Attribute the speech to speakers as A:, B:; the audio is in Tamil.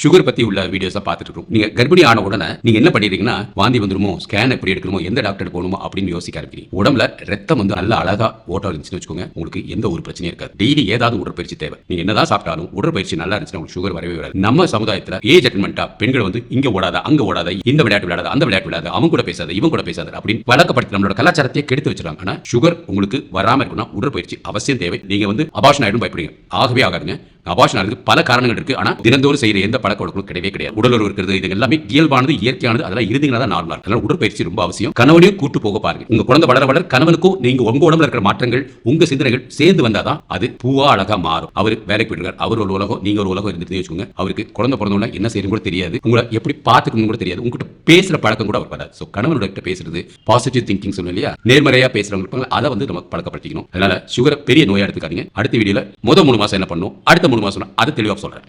A: சுகர் பத்தி உள்ள வீடியோஸ் பார்த்துட்டு இருக்கோம். நீங்க கர்ப்பிணி ஆன உடனே நீங்க என்ன பண்ணிடுறீங்கன்னா, வாந்தி வந்துருமோ, ஸ்கேன் எப்படி எடுக்கணுமோ, எந்த டாக்டர் போகணுமோ அப்படின்னு யோசிக்க ஆரம்பிக்கிறீங்க. உடம்புல ரத்தம் வந்து நல்ல அழகா ஓட்டம் இருந்துச்சுன்னு வச்சுக்கோங்க, உங்களுக்கு எந்த ஒரு பிரச்சனையும் இருக்காது. டெய்லி ஏதாவது உடற்பயிற்சி தேவை. நீங்க என்னதான் சாப்பிட்டாலும் உடற்பயிற்சி நல்லா இருந்துச்சுன்னா உங்களுக்கு சுகர் வரவே வராது. நம்ம சமுதாயத்துல ஏஜ் அட்டன்மெண்டா பெண்கள் வந்து இங்க ஓடாத, அங்க ஓடாத, இந்த விளையாட்டு விளையாடாத, அந்த விளையாட்டு விளையாடாத, அவங்க கூட பேசாத, இவங்க கூட பேசாத அப்படின்னு வழக்கப்படுத்தி நம்மளோட கலாச்சாரத்தையே கெடுத்து வச்சிருக்காங்க. ஆனா சுகர் உங்களுக்கு வராம இருக்கணும்னா உடற்பயிற்சி அவசியம் தேவை. நீங்க வந்து அபார்ஷன் ஆயிடும் பயப்படுங்க, ஆகவே ஆகாதுங்க. அபார்ஷன் ஆகிறதுக்கு பல காரணங்கள் இருக்கு. ஆனா தினந்தோறும் செய்யற எந்த பழக்க வழக்கங்களும் கிடையவே கிடையாது. உடல் உறவு இருக்கிறது, இது எல்லாமே இயல்பானது, இயற்கையானது. அதெல்லாம் இருந்தீங்கன்னா தான் நார்மலா. அதனால உடற்பயிற்சி ரொம்ப அவசியம். கணவனையும் கூட்டு போக பாருங்க. உங்க குழந்தை வளர வளர கணவனுக்கும் நீங்க உங்க உடம்புல இருக்கிற மாற்றங்கள், உங்க சிந்தனைகள் சேர்ந்து வந்தாதான் அது பூவா அழகா மாறும். அவர் வேலைக்கு போயிட்டு அவர் ஒரு உலகம், நீங்க ஒரு உலகம் இருந்துட்டு வச்சுக்கோங்க. அவருக்கு குழந்தை பிறந்தோம்னா என்ன செய்யணும் கூட தெரியாது, உங்களை எப்படி பார்த்துக்கணும் கூட தெரியாது, உங்ககிட்ட பேசுற பழக்கம் கூட அவர் வராது. ஸோ கணவனோட கிட்ட பேசுறது, பாசிட்டிவ் திங்கிங் சொல்லணும் இல்லையா, நேர்மறையா பேசுறவங்க அதை வந்து நம்ம பழக்கப்படுத்திக்கணும். அதனால சுகரை பெரிய நோயா எடுத்துக்காதீங்க. அடுத்த வீடியோல முதல் 3 மாசம் என்ன பண்ணணும், அடுத்த 3 மாசம் அதை தெளிவாக சொல்றேன்.